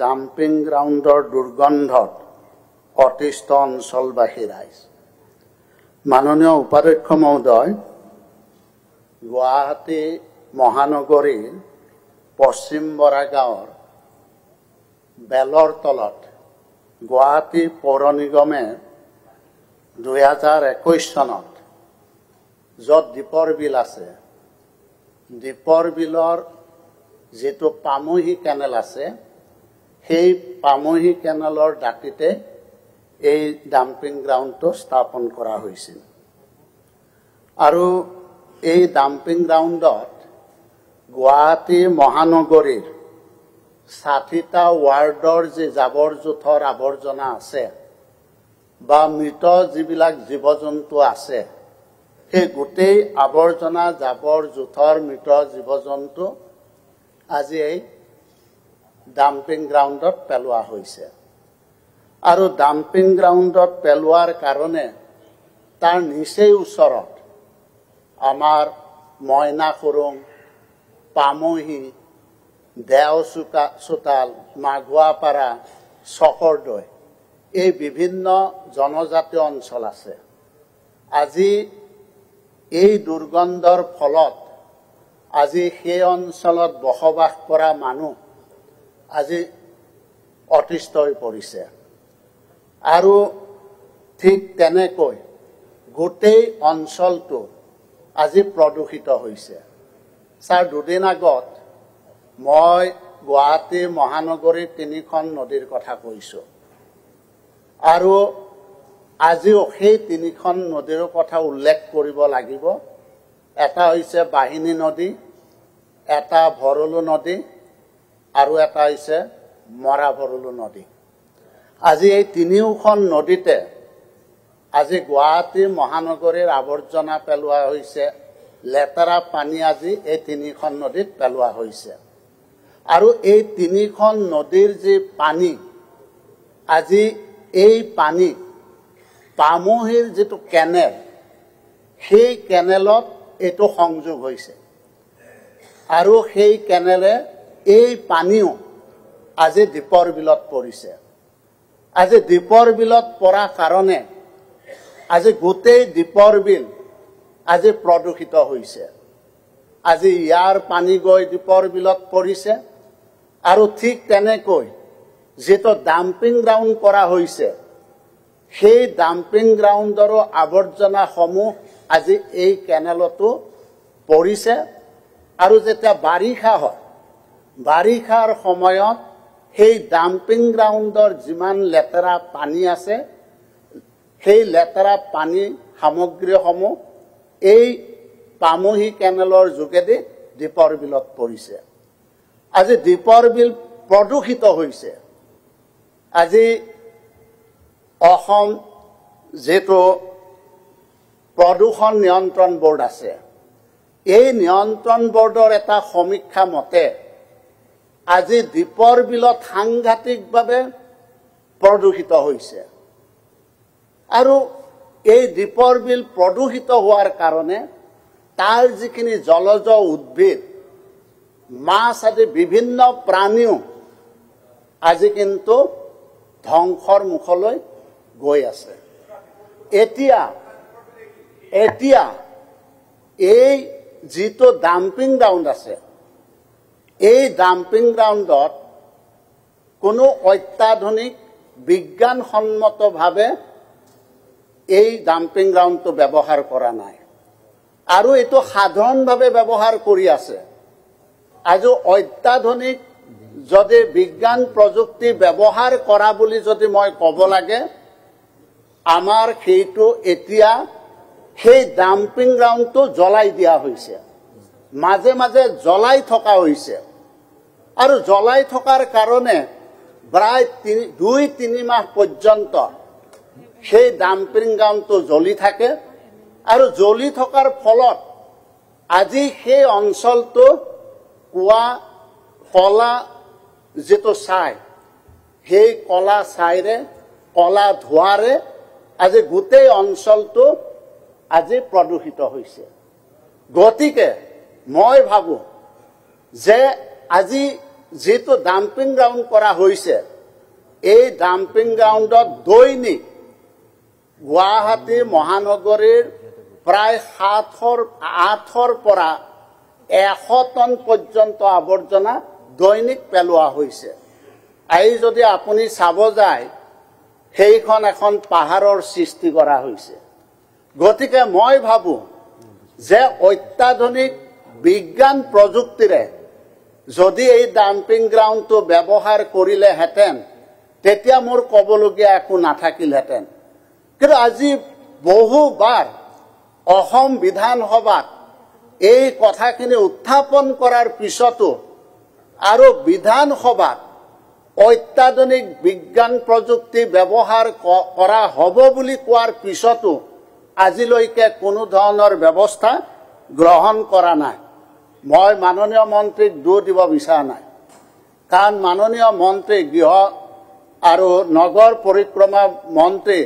Dumping গ্ৰাউণ্ডৰ দুৰ্গন্ধত অতিষ্ঠ অঞ্চলবাসী ৰাইজ। মাননীয় উপাধ্যক্ষ মহোদয়, গুৱাহাটী মহানগৰীৰ পশ্চিম বৰা গাঁৱৰ বেলৰ তলত গুৱাহাটী পৌৰ নিগমে 2021 চনত য'ত দীপৰ বিল আছে, দীপৰ বিলৰ যেটো পামহি কেনেল আছে, সেই পামহি কেনেলৰ দাঁতিতে এই ডাম্পিং গ্ৰাউণ্ডটো স্থাপন কৰা হৈছিল। আৰু এই ডাম্পিং গ্ৰাউণ্ডত গুৱাহাটী মহানগৰীৰ 60টা ৱাৰ্ডৰ যে জাবৰ জোথৰ আৱৰ্জনা আছে বা মৃত যিবিলাক জীৱ জন্তু আছে, সেই গোটেই আৱৰ্জনা জাবৰ জোথৰ মৃত জীৱ জন্তু আজি এই ডাম্পিং গ্ৰাউণ্ডত পেলোৱা হৈছে। আৰু ডাম্পিং গ্ৰাউণ্ডত পেলোৱাৰ কাৰণে তাৰ নিচেই ওচৰত আমাৰ মইনা খুৰুং, পামহি, দেওচোতাল, মাগুৱাপাৰা, চকৰদৈ এই বিভিন্ন জনজাতীয় অঞ্চল আছে। আজি এই দুৰ্গন্ধৰ ফলত আজি সেই অঞ্চলত বসবাস কৰা মানুহ আজি অতিষ্ঠ হৈ পৰিছে। আৰু ঠিক তেনেকৈ গোটেই অঞ্চলটো আজি প্ৰদূষিত হৈছে। ছাৰ, দুদিন আগত মই গুৱাহাটী মহানগৰীৰ 3খন নদীৰ কথা কৈছোঁ, আৰু আজিও সেই 3খন নদীৰ কথা উল্লেখ কৰিব লাগিব। এটা হৈছে বাহিনী নদী, এটা ভৰলু নদী, আৰু এটা হৈছে মৰা ভৰলু নদী। আজি এই 3খন নদীতে আজি গুৱাহাটী মহানগৰীৰ আৱৰ্জনা পেলোৱা হৈছে, লেতেৰা পানী আজি এই 3খন নদীত পেলোৱা হৈছে। আৰু এই 3খন নদীৰ যি পানী, আজি এই পানী পামহিৰ যিটো কেনেল, সেই কেনেলত এইটো সংযোগ হৈছে। আৰু সেই কেনেলে এই পানীও আজি দীপৰ বিলত পৰিছে। আজি দীপৰ বিলত পৰা কাৰণে আজি গোটেই দীপৰ বিল আজি প্ৰদূষিত হৈছে। আজি ইয়াৰ পানী গৈ দীপৰ বিলত পৰিছে। আৰু ঠিক তেনেকৈ যেটো ডাম্পিং গ্ৰাউণ্ড কৰা হৈছে, সেই ডাম্পিং গ্ৰাউণ্ডৰো আৱৰ্জনাসমূহ আজি এই কেনেলতো পৰিছে। আৰু যেতিয়া বাৰিষা হয়, বাৰিষাৰ সময়ত সেই ডাম্পিং গ্ৰাউণ্ডৰ যিমান লেতেৰা পানী আছে, সেই লেতেৰা পানী সামগ্ৰীসমূহ এই পামহি কেনেলৰ যোগেদি দীপৰ বিলত পৰিছে। আজি দীপৰ বিল প্ৰদূষিত হৈছে। আজি অসম যেটো প্ৰদূষণ নিয়ন্ত্ৰণ বৰ্ড আছে, এই নিয়ন্ত্ৰণ বৰ্ডৰ এটা সমীক্ষা মতে আজি দীপৰ বিলত সাংঘাতিকভাৱে প্ৰদূষিত হৈছে। আৰু এই দীপৰ বিল প্ৰদূষিত হোৱাৰ কাৰণে তাৰ যিখিনি জলজ উদ্ভিদ, মাছ আদি বিভিন্ন প্ৰাণীও আজি কিন্তু ধ্বংসৰ মুখলৈ গৈ আছে। এতিয়া এই যিটো ডাম্পিং গ্ৰাউণ্ড আছে, এই ডাম্পিং গ্ৰাউণ্ডত কোনো অত্যাধুনিক বিজ্ঞানসন্মতভাৱে এই ডাম্পিং গ্ৰাউণ্ডটো ব্যৱহাৰ কৰা নাই। আৰু এইটো সাধাৰণভাৱে ব্যৱহাৰ কৰি আছে। আজি অত্যাধুনিক যদি বিজ্ঞান প্ৰযুক্তি ব্যৱহাৰ কৰা বুলি যদি মই ক'ব লাগে, আমাৰ সেইটো এতিয়া সেই ডাম্পিং গ্ৰাউণ্ডটো জ্বলাই দিয়া হৈছে, মাজে মাজে জ্বলাই থকা হৈছে। আৰু জ্বলাই থকাৰ কাৰণে প্ৰায় 2-3 মাহ পৰ্যন্ত সেই ডাম্পিং গ্ৰাউণ্ডটো জ্বলি থাকে। আৰু জ্বলি থকাৰ ফলত আজি সেই অঞ্চলটো কলা যেটো ছাই, সেই কলা ছাইৰে, কলা ধোঁৱাৰে আজি গোটেই অঞ্চলটো আজি প্ৰদূষিত হৈছে। গতিকে মই ভাবো যে আজি যেটো ডাম্পিং গ্ৰাউণ্ড কৰা হৈছে এই ডাম্পিং গ্ৰাউণ্ডত দৈনিক গুৱাহাটী মহানগৰীৰ প্ৰায় 8ৰ পৰা 100 টন পৰ্যন্ত আৱৰ্জনা দৈনিক পেলোৱা হৈছে আই যদি আপুনি চাব যায় সেইখন এখন পাহাৰৰ সৃষ্টি কৰা হৈছে গতিকে মই ভাবো যে অত্যাধুনিক বিজ্ঞান প্ৰযুক্তিৰে যদি এই ডাম্পিং গ্ৰাউণ্ডটো ব্যৱহাৰ কৰিলে হেতেন তেতিয়া মোৰ কবলগীয়া একো নাথাকিলহেতেন কিন্তু আজি বহুবাৰ অসম বিধানসভাত এই কথাখিনি উত্থাপন কৰাৰ পিছতো আৰু বিধানসভাত অত্যাধুনিক বিজ্ঞান প্ৰযুক্তি ব্যৱহাৰ কৰা হ'ব বুলি কোৱাৰ পিছতো আজিলৈকে কোনো ধৰণৰ ব্যৱস্থা গ্ৰহণ কৰা নাই মই মাননীয় মন্ত্ৰীক দোষ দিব বিচৰা নাই কাৰণ মাননীয় মন্ত্ৰী গৃহ আৰু নগৰ পৰিক্ৰমা মন্ত্ৰী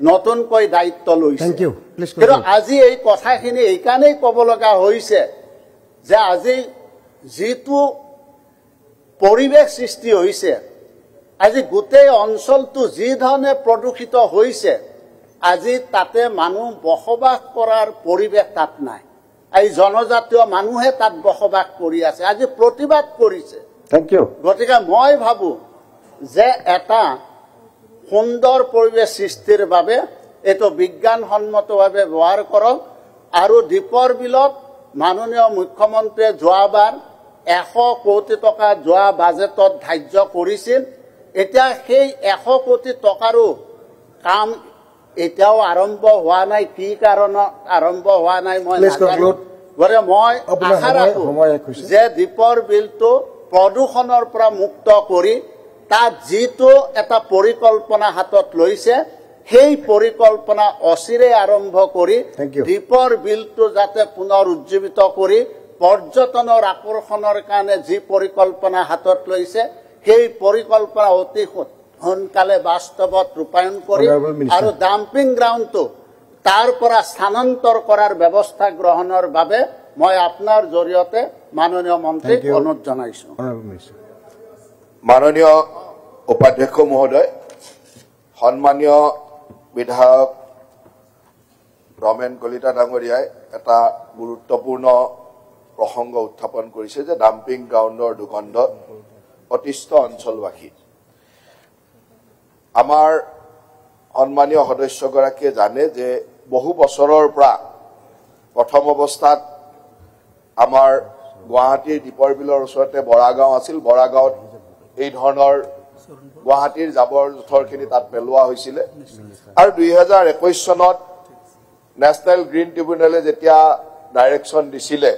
নতুনকৈ দায়িত্ব লৈছে কিন্তু আজি এই কথাখিনি এইকাৰণেই ক'ব লগা হৈছে যে আজি যিটো পৰিৱেশ সৃষ্টি হৈছে আজি গোটেই অঞ্চলটো যি ধৰণে প্ৰদূষিত হৈছে আজি তাতে মানুহ বসবাস কৰাৰ পৰিৱেশ তাত নাই এই জনজাতীয় মানুহে তাত বসবাস কৰি আছে আজি প্ৰতিবাদ কৰিছে গতিকে মই ভাবো যে এটা সুন্দৰ পৰিৱেশ সৃষ্টিৰ বাবে এটো বিজ্ঞানসন্মতভাৱে ব্যৱহাৰ কৰক আৰু দীপৰ বিলত মাননীয় মুখ্যমন্ত্ৰীয়ে যোৱাবাৰ 100 কোটি টকা যোৱা বাজেটত ধাৰ্য কৰিছিল এতিয়া সেই 100 কোটি টকাৰো কাম এতিয়াও আৰম্ভ হোৱা নাই কি কাৰণত আৰম্ভ হোৱা নাই মই নাজানো গৰে মই আশা ৰাখো যে দীপৰ বিলটো প্ৰদূষণৰ পৰা মুক্ত কৰি তাত যিটো এটা পৰিকল্পনা হাতত লৈছে সেই পৰিকল্পনা অচিৰে আৰম্ভ কৰি দীপৰ বিলটো যাতে পুনৰ উজ্জীৱিত কৰি পৰ্যটনৰ আকৰ্ষণৰ কাৰণে যি পৰিকল্পনা হাতত লৈছে সেই পৰিকল্পনা অতি সোনকালে বাস্তৱত ৰূপায়ণ কৰি আৰু ডাম্পিং গ্ৰাউণ্ডটো তাৰ পৰা স্থানান্তৰ কৰাৰ ব্যৱস্থা গ্ৰহণৰ বাবে মই আপোনাৰ জৰিয়তে মাননীয় মন্ত্ৰীক অনুৰোধ জনাইছো মাননীয় উপাধ্যক্ষ মহোদয় সন্মানীয় বিধায়ক ৰমেন কলিতা ডাঙৰীয়াই এটা গুৰুত্বপূৰ্ণ প্ৰসংগ উত্থাপন কৰিছে যে ডাম্পিং গ্ৰাউণ্ডৰ দুৰ্গন্ধত অতিষ্ঠ অঞ্চলবাসী আমাৰ সন্মানীয় সদস্যগৰাকীয়ে জানে যে বহু বছৰৰ পৰা প্ৰথম অৱস্থাত আমাৰ গুৱাহাটীৰ দীপৰ বিলৰ ওচৰতে বৰাগাঁও আছিল বৰাগাঁৱত এই ধৰণৰ গুৱাহাটীৰ জাবৰ জোথৰখিনি তাত পেলোৱা হৈছিল আৰু 2021 চনত নেশ্যনেল গ্ৰীণ ট্ৰিবিউনেলে যেতিয়া ডাইৰেকশ্যন দিছিলে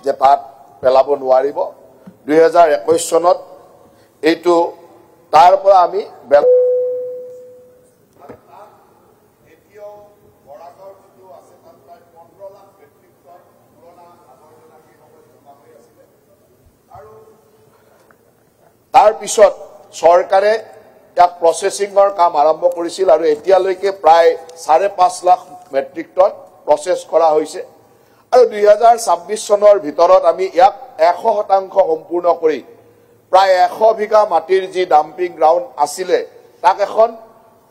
যে তাত পেলাব নোৱাৰিব 2021 চনত এইটো তাৰ পৰা আমি তাৰ পিছত চৰকাৰে ইয়াক প্ৰসেসিংৰ কাম আৰম্ভ কৰিছিল আৰু এতিয়ালৈকে প্ৰায় 5.5 লাখ মেট্ৰিক টন প্ৰসেস কৰা হৈছে আৰু 2026 চনৰ ভিতৰত আমি ইয়াক 100% সম্পূৰ্ণ কৰি প্ৰায় 100 বিঘা মাটিৰ যি ডাম্পিং গ্ৰাউণ্ড আছিলে তাক এখন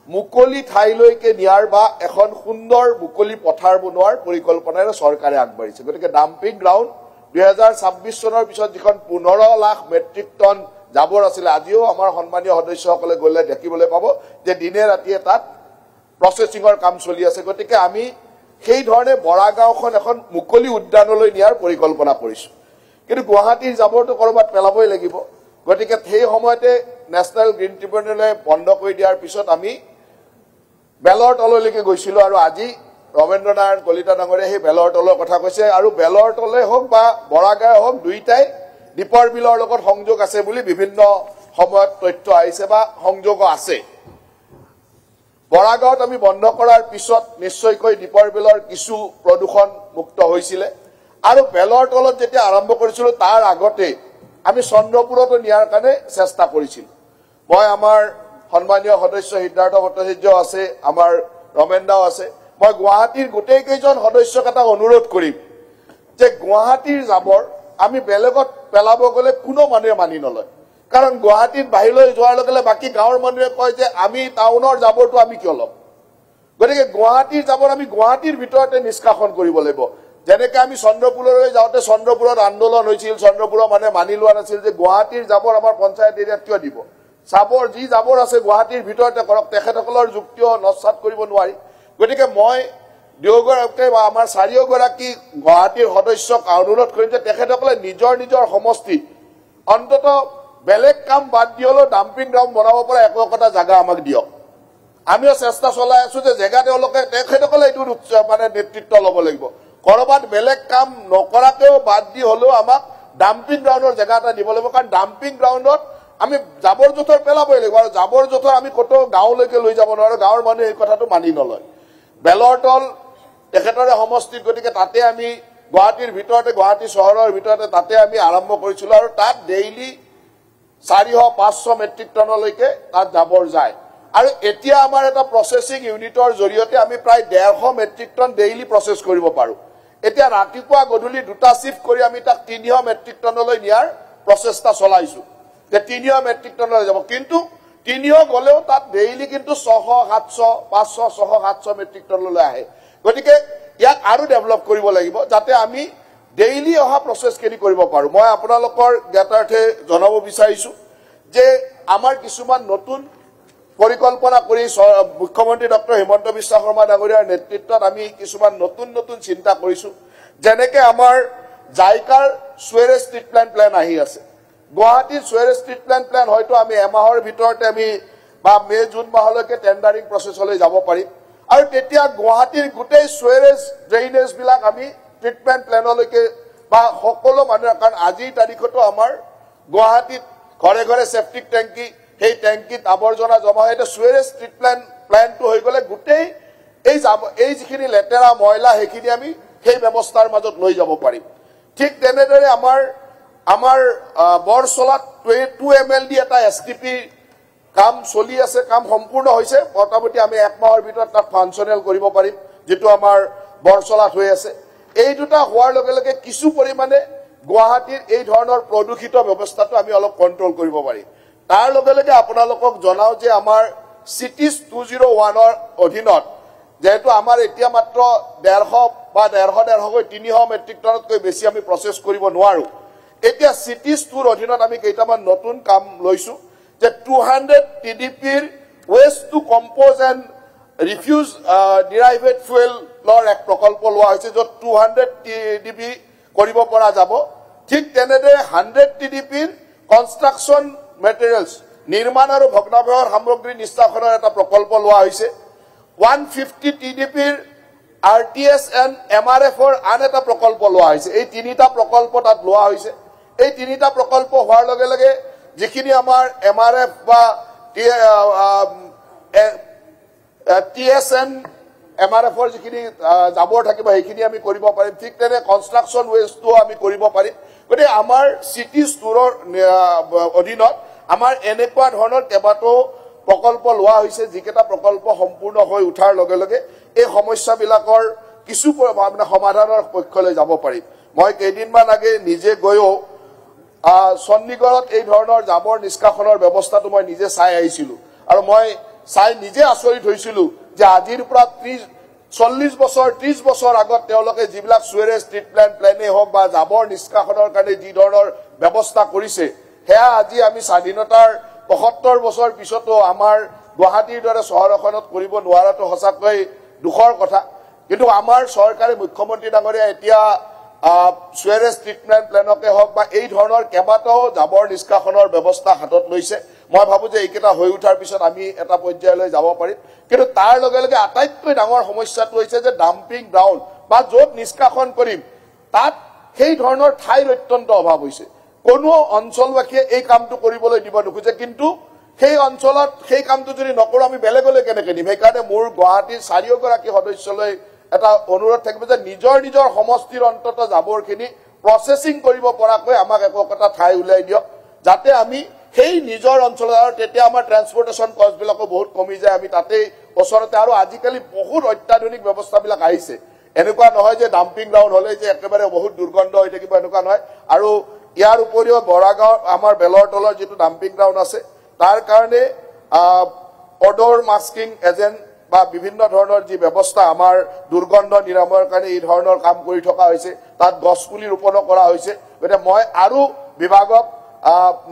মুকলি ঠাইলৈকে নিয়াৰ বা এখন সুন্দৰ মুকলি পথাৰ বনোৱাৰ পৰিকল্পনাৰে চৰকাৰে আগবাঢ়িছে গতিকে ডাম্পিং গ্ৰাউণ্ড 2026 চনৰ পিছত যিখন 15 লাখ মেট্ৰিক টন জাবৰ আছিল আজিও আমাৰ সন্মানীয় সদস্যসকলে গলে দেখিবলৈ পাব যে দিনে ৰাতিয়ে তাত প্ৰসেসিংৰ কাম চলি আছে গতিকে আমি সেই ধৰণে বৰাগাঁওখন এখন মুকলি উদ্যানলৈ নিয়াৰ পৰিকল্পনা কৰিছো কিন্তু গুৱাহাটীৰ জাবৰটো কৰবাত পেলাবই লাগিব গতিকে সেই সময়তে নেশ্যনেল গ্ৰীণ ট্ৰিবিউনেলে বন্ধ কৰি দিয়াৰ পিছত আমি বেলৰ তললৈকে গৈছিলো আৰু আজি ৰমেন্দ্ৰ নাৰায়ণ কলিতা ডাঙৰীয়াই সেই বেলৰ তলৰ কথা কৈছে আৰু বেলৰ তলে হওক বা বৰাগাঁও হওক দুইটাই দীপৰ বিলৰ লগত সংযোগ আছে বুলি বিভিন্ন সময়ত তথ্য আহিছে বা সংযোগ আছে বৰাগাঁৱত আমি বন্ধ কৰাৰ পিছত নিশ্চয়কৈ দীপৰ বিলৰ কিছু প্ৰদূষণ মুক্ত হৈছিল আৰু বেলৰ তলত যেতিয়া আৰম্ভ কৰিছিল তাৰ আগতে আমি চন্দ্ৰপুৰতো নিয়াৰ কাৰণে চেষ্টা কৰিছিল মই আমাৰ সন্মানীয় সদস্য সিদ্ধাৰ্থ ভট্টাচাৰ্য আছে আমাৰ ৰমেন্দাও আছে মই গুৱাহাটীৰ গোটেই কেইজন সদস্যক এটা অনুৰোধ কৰিম যে গুৱাহাটীৰ জাবৰ আমি বেলেগত পেলাব গলে কোনো মানুহে মানি নলয় কাৰণ গুৱাহাটীত বাহিৰলৈ যোৱাৰ লগে লগে বাকী গাঁৱৰ মানুহে কয় যে আমি টাউনৰ জাবৰটো আমি কিয় ল'ম গতিকে গুৱাহাটীৰ জাবৰ আমি গুৱাহাটীৰ ভিতৰতে নিষ্কাশন কৰিব লাগিব যেনেকৈ আমি চন্দ্ৰপুৰলৈ যাওঁতে চন্দ্ৰপুৰত আন্দোলন হৈছিল চন্দ্ৰপুৰৰ মানে মানি লোৱা নাছিল যে গুৱাহাটীৰ জাবৰ আমাৰ পঞ্চায়ত এৰিয়াত কিয় দিব জাবৰ যি জাবৰ আছে গুৱাহাটীৰ ভিতৰতে কৰক তেখেতসকলৰ যুক্তিও নস্বাত কৰিব নোৱাৰি গতিকে মই দুয়োগৰাকী বা আমাৰ চাৰিওগৰাকী গুৱাহাটীৰ সদস্যক অনুৰোধ কৰিম যে তেখেতসকলে নিজৰ নিজৰ সমষ্টিত অন্তত বেলেগ কাম বাদ দি হলেও ডাম্পিং গ্ৰাউণ্ড বনাব পৰা একোটা জাগা আমাক দিয়ক আমিও চেষ্টা চলাই আছো যে জেগা তেওঁলোকে তেখেতসকলে এইটো মানে নেতৃত্ব ল'ব লাগিব কৰবাত বেলেগ কাম নকৰাকেও বাদ দি হলেও আমাক ডাম্পিং গ্ৰাউণ্ডৰ জেগা এটা দিব লাগিব কাৰণ ডাম্পিং গ্ৰাউণ্ডত আমি জাবৰ জোঁথৰ পেলাবই লাগিব আৰু জাবৰ জোঁথৰ আমি কতো গাঁৱলৈকে লৈ যাব নোৱাৰো গাঁৱৰ মানুহে এই কথাটো মানি নলয় বেলৰতল তেখেতৰে সমষ্টিত গতিকে তাতে আমি গুৱাহাটীৰ ভিতৰতে গুৱাহাটী চহৰৰ ভিতৰতে তাতে আমি আৰম্ভ কৰিছিলো আৰু তাত ডেইলি 400-500 মেট্ৰিক টনলৈকে তাত জাবৰ যায় আৰু এতিয়া আমাৰ এটা প্ৰচেছিং ইউনিটৰ জৰিয়তে আমি প্ৰায় 150 মেট্ৰিক টন ডেইলি প্ৰচেছ কৰিব পাৰো এতিয়া ৰাতিপুৱা গধূলি দুটা শিফট কৰি আমি তাক 300 মেট্ৰিক টনলৈ নিয়াৰ প্ৰচেষ্টা চলাইছো যে 300 মেট্ৰিক টনলৈ যাব কিন্তু 300 গলেও তাত ডেইলি কিন্তু 500-700 মেট্ৰিক টনলৈ আহে গতিকে ইয়াক আৰু ডেভেলপ কৰিব লাগিব যাতে আমি ডেইলি অহা প্ৰচেছখিনি কৰিব পাৰো মই আপোনালোকৰ জ্ঞাতাৰ্থে জনাব বিচাৰিছো যে আমাৰ কিছুমান নতুন পৰিকল্পনা কৰি মুখ্যমন্ত্ৰী ডক্টৰ হিমন্ত বিশ্ব শৰ্মা ডাঙৰীয়াৰ নেতৃত্বত আমি কিছুমান নতুন নতুন চিন্তা কৰিছো যেনেকৈ আমাৰ জাইকাৰ সুৱেৰেজ ট্ৰিটমেণ্ট প্লেন আহি আছে গুৱাহাটীৰ সুৱেৰেজ ট্ৰিটমেণ্ট প্লেন হয়তো আমি এমাহৰ ভিতৰতে আমি বা মে জুন মাহলৈকে টেণ্ডাৰিং প্ৰচেছলৈ যাব পাৰিম আৰু তেতিয়া গুৱাহাটীৰ গোটেই সুৱেৰেজ ড্ৰেইনেজ বিলাক আমি ট্ৰিটমেণ্ট প্লেনলৈকে বা সকলো মানুহৰ কাৰণ আজিৰ তাৰিখতো আমাৰ গুৱাহাটীত ঘৰে ঘৰে সেপ্টিক টেংকি সেই টেংকিত আৱৰ্জনা জমা হয় সুৱেৰেজ ট্ৰিটমেণ্ট প্লেনটো হৈ গলে গোটেই এই যিখিনি লেতেৰা ময়লা সেইখিনি আমি সেই ব্যৱস্থাৰ মাজত লৈ যাব পাৰিম ঠিক তেনেদৰে আমাৰ বৰচলাত 2 MLD এটা STP কাম চলি আছে কাম সম্পূৰ্ণ হৈছে মোটামুটি আমি 1 মাহৰ ভিতৰত তাক ফাংচনেল কৰিব পাৰিম যেটো আমাৰ বৰচলাত হৈ আছে এই দুটা হোৱাৰ লগে লগে কিছু পৰিমাণে গুৱাহাটীৰ এই ধৰণৰ প্ৰদূষিত ব্যৱস্থাটো আমি অলপ কন্ট্ৰোল কৰিব পাৰিম তাৰ লগে লগে আপোনালোকক জনাও যে আমাৰ সিটিজ 201 ৰ অধীনত যেহেতু আমাৰ এতিয়া মাত্ৰ 150 বা 300 মেট্ৰিক টনতকৈ বেছি আমি প্ৰচেছ কৰিব নোৱাৰো এতিয়া সিটিজ 2 ৰ অধীনত আমি কেইটামান নতুন কাম লৈছো যে 200 TDPৰ waste to compose and refuse derived fuel লৰ এক প্ৰকল্প লোৱা হৈছে যত 200 TDP কৰিব পৰা যাব ঠিক তেনেদৰে 100 TDPৰ কনষ্ট্ৰাকচন মেটেৰিয়েলছ নিৰ্মাণ আৰু ভগ্নাৱশেষৰ সামগ্ৰী নিষ্কাশনৰ এটা প্ৰকল্প লোৱা হৈছে 150 TDPৰ RTS and MRF ৰ আন এটা প্ৰকল্প লোৱা হৈছে এই তিনিটা প্ৰকল্প তাত লোৱা হৈছে এই তিনিটা প্ৰকল্প হোৱাৰ লগে লগে যিখিনি আমাৰ MRF বা TSN MRF ৰ যিখিনি জাবৰ থাকিব সেইখিনি আমি কৰিব পাৰিম ঠিক তেনে কনষ্ট্ৰাকচন ওয়েষ্টটো আমি কৰিব পাৰিম গতিকে আমাৰ সিটিজ টুৰৰ অধীনত আমাৰ এনেকুৱা ধৰণৰ কেইবাটাও প্ৰকল্প লোৱা হৈছে যিকেইটা প্ৰকল্প সম্পূৰ্ণ হৈ উঠাৰ লগে লগে এই সমস্যাবিলাকৰ কিছু মানে সমাধানৰ পক্ষলৈ যাব পাৰিম মই কেইদিনমান আগে নিজে গৈও চণ্ডীগড়ত এই ধৰণৰ জাবৰ নিষ্কাশনৰ ব্যৱস্থাটো মই নিজে চাই আহিছিলো আৰু মই চাই নিজে আচৰিত হৈছিলো যে আজিৰ পৰা 40 বছৰ 30 বছৰ আগত তেওঁলোকে যিবিলাক সুৱেৰেজ ট্ৰিটমেণ্ট প্লেনে হওক বা জাবৰ নিষ্কাশনৰ কাৰণে যি ধৰণৰ ব্যৱস্থা কৰিছে হেয়া আজি আমি স্বাধীনতাৰ 75 বছৰ পিছতো আমাৰ গুৱাহাটীৰ দৰে চহৰ এখনত কৰিব নোৱাৰাটো সঁচাকৈ দুখৰ কথা কিন্তু আমাৰ চৰকাৰে মুখ্যমন্ত্ৰী ডাঙৰীয়া এতিয়া সুৱেৰেজ ট্ৰিটমেণ্ট প্লেনকে হওক বা এই ধৰণৰ কেইবাটাও জাবৰ নিষ্কাশনৰ ব্যৱস্থা হাতত লৈছে মই ভাবো যে এইকেইটা হৈ উঠাৰ পিছত আমি এটা পৰ্যায়লৈ যাব পাৰিম কিন্তু তাৰ লগে লগে আটাইতকৈ ডাঙৰ সমস্যাটো হৈছে যে ডাম্পিং গ্ৰাউণ্ড বা য'ত নিষ্কাশন কৰিম তাত সেই ধৰণৰ ঠাইৰ অত্যন্ত অভাৱ হৈছে কোনো অঞ্চলবাসীয়ে এই কামটো কৰিবলৈ দিব নোখোজে কিন্তু সেই অঞ্চলত সেই কামটো যদি নকৰো আমি বেলেগলৈ কেনেকৈ দিম সেইকাৰণে মোৰ গুৱাহাটীৰ চাৰিওগৰাকী সদস্যলৈ এটা অনুৰোধ থাকিব যে নিজৰ নিজৰ সমষ্টিৰ অন্তত জাবৰখিনি প্ৰচেছিং কৰিব পৰাকৈ আমাক একোটা ঠাই উলাই দিয়ক যাতে আমি সেই নিজৰ অঞ্চলত আৰু তেতিয়া আমাৰ ট্ৰান্সপৰ্টেশন কষ্টবিলাকো বহুত কমি যায় আমি তাতে ওচৰতে আৰু আজিকালি বহুত অত্যাধুনিক ব্যৱস্থাবিলাক আহিছে এনেকুৱা নহয় যে ডাম্পিং গ্ৰাউণ্ড হলে যে একেবাৰে বহুত দুৰ্গন্ধ হৈ থাকিব এনেকুৱা নহয় আৰু ইয়াৰ উপৰিও বৰাগাঁও আমাৰ বেলৰতলৰ যিটো ডাম্পিং গ্ৰাউণ্ড আছে তাৰ কাৰণে অডৰ মাস্কিং এজেণ্ট বা বিভিন্ন ধৰণৰ যি ব্যৱস্থা আমাৰ দুৰ্গন্ধ নিৰাময়ৰ কাৰণে এই ধৰণৰ কাম কৰি থকা হৈছে তাত গছপুলি ৰোপণ কৰা হৈছে গতিকে মই আৰু বিভাগক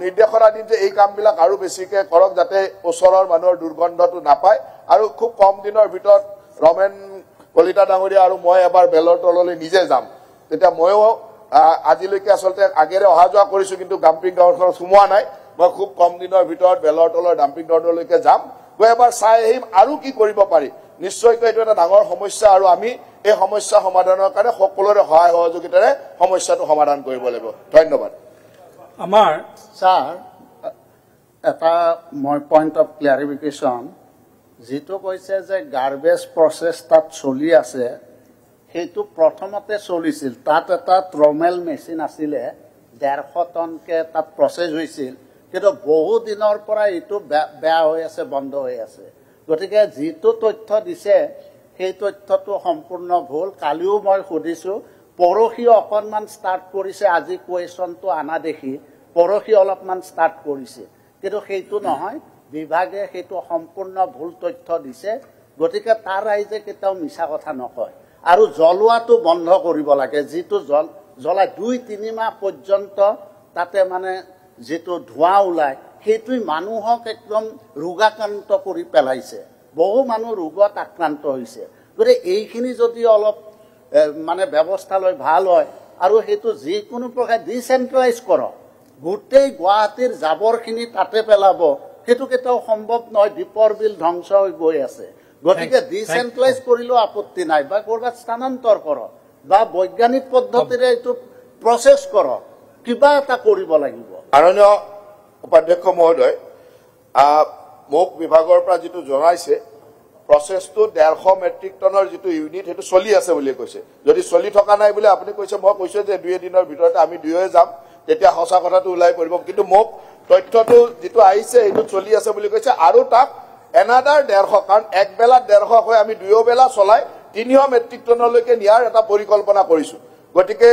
নিৰ্দেশনা দিম যে এই কামবিলাক আৰু বেছিকে কৰক যাতে ওচৰৰ মানুহৰ দুৰ্গন্ধটো নাপায় আৰু খুব কম দিনৰ ভিতৰত ৰমেন কলিতা ডাঙৰীয়া আৰু মই এবাৰ বেলৰতললৈ নিজে যাম তেতিয়া ময়ো আজিলৈকে আচলতে আগেৰে অহা যোৱা কৰিছো কিন্তু ডাম্পিং গ্ৰাউণ্ডখনত সোমোৱা নাই মই খুব কম দিনৰ ভিতৰত বেলৰতলৰ ডাম্পিং গ্ৰাউণ্ডলৈকে যাম গৈ এবাৰ চাই আহিম আৰু কি কৰিব পাৰি নিশ্চয়কৈ এইটো এটা ডাঙৰ সমস্যা আৰু আমি এই সমস্যা সমাধানৰ কাৰণে সকলোৰে সহায় সহযোগিতাৰে সমস্যাটো সমাধান কৰিব লাগিব ধন্যবাদ আমাৰ স্যাৰ এটা মই পইণ্ট অফ ক্লিয়াৰিফিকেশ্যন যেটো কৈছে যে গাৰ্বেজ প্ৰসেস তাত চলি আছে সেইটো প্ৰথমতে চলিছিল তাত এটা ট্ৰমেল মেচিন আছিলে 150 টনকে তাত প্ৰসেস হৈছিল কিন্তু বহু দিনৰ পৰা এইটো বেয়া হৈ আছে বন্ধ হৈ আছে গতিকে যেটো তথ্য দিছে সেই তথ্যটো সম্পূৰ্ণ ভুল কালিও মই সুধিছো পৰহি অকনমান ষ্টাৰ্ট কৰিছে আজি কুৱেশ্যনটো আনা দেখি পৰহি অলপমান ষ্টাৰ্ট কৰিছে কিন্তু সেইটো নহয় বিভাগে সেইটো সম্পূৰ্ণ ভুল তথ্য দিছে গতিকে তাৰ ৰাইজে কেতিয়াও মিছা কথা নকয় আৰু জ্বলোৱাটো বন্ধ কৰিব লাগে যেটো জ্বলাই 2-3 মাহ পৰ্যন্ত তাতে মানে যেটো ধোঁৱা ওলাই সেইটো মানুহক একদম ৰোগাক্ৰান্ত কৰি পেলাইছে বহু মানুহ ৰোগত আক্ৰান্ত হৈছে গতিকে এইখিনি যদি অলপ মানে ব্যৱস্থা লৈ ভাল হয় আৰু সেইটো যিকোনো প্ৰকাৰ ডিসেন্ট্ৰালাইজ কৰক গোটেই গুৱাহাটীৰ জাবৰখিনি তাতে পেলাব সেইটো কেতিয়াও সম্ভৱ নহয় দীপৰ বিল ধ্বংস হৈ গৈ আছে গতিকে ডিসেন্ট্ৰালাইজ কৰিলেও আপত্তি নাই বা কৰবাত স্থানান্তৰ কৰক বা বৈজ্ঞানিক পদ্ধতিৰে এইটো প্ৰসেস কৰক কিবা এটা কৰিব লাগিব মাননীয় উপাধ্যক্ষ মহোদয় মোক বিভাগৰ পৰা যেটো জনাইছে প্ৰসেসটো 150 মেট্ৰিক টনৰ যেটো ইউনিট হেতু চলি আছে বুলি কৈছে যদি চলি থকা নাই বুলি আপুনি কৈছে মই কৈছো যে 2 দিনৰ ভিতৰতে আমি দুয়ে যাম তেতিয়া হসা কথাটো উলাই পৰিব কিন্তু মোক তথ্যটো যেটো আহিছে হেতু চলি আছে বুলি কৈছে আৰু তাক এনাদাৰ 150 কাৰণ এক বেলা 150 হৈ আমি দুয়ো বেলা চলাই 300 মেট্ৰিক টনলৈকে নিয়াৰ এটা পৰিকল্পনা কৰিছো গতিকে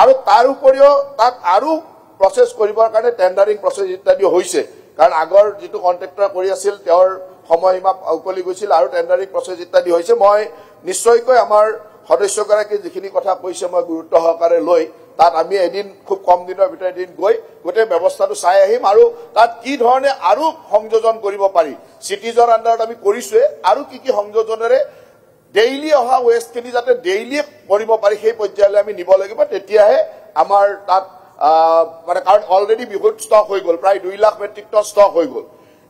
আৰু তাৰ উপৰিও তাক আৰু প্ৰসেস কৰিবৰ কাৰণে টেন্ডাৰিং প্ৰসেস ইত্যাদি হৈছে কাৰণ আগৰ যেটো কন্ট্ৰাক্টৰ কৰি আছিল তেওঁৰ সময়সীমা উকলি গৈছিল আৰু টেন্ডাৰিং প্ৰসেস ইত্যাদি হৈছে মই নিশ্চয়কৈ আমাৰ সদস্যগৰাকী যিখিনি কথা কৈছে মই গুৰুত্ব সহকাৰে লৈ তাত আমি এদিন খুব কম দিনৰ ভিতৰত এদিন গৈ গোটেই ব্যৱস্থাটো চাই আহিম আৰু তাত কি ধৰণে আৰু সংযোজন কৰিব পাৰি সিটিজৰ আন্ডাৰত আমি কৰিছোৱে আৰু কি কি সংযোজনেৰে ডেইলি অহা ওয়েষ্টখিনি যাতে ডেইলি কৰিব পাৰি সেই পৰ্যায়লৈ আমি নিব লাগিব তেতিয়াহে আমাৰ তাত মানে কাৰণ অলৰেডি বহুত ষ্টক হৈ গ'ল প্ৰায় 2 লাখ মেট্ৰিক টন ষ্টক হৈ গ'ল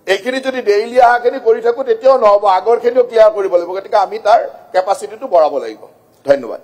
এইখিনি যদি ডেইলি আহাখিনি কৰি থাকো তেতিয়াও নহব আগৰখিনিও ক্লিয়াৰ কৰিব লাগিব গতিকে আমি তাৰ কেপাসিটিটো বঢ়াব লাগিব ধন্যবাদ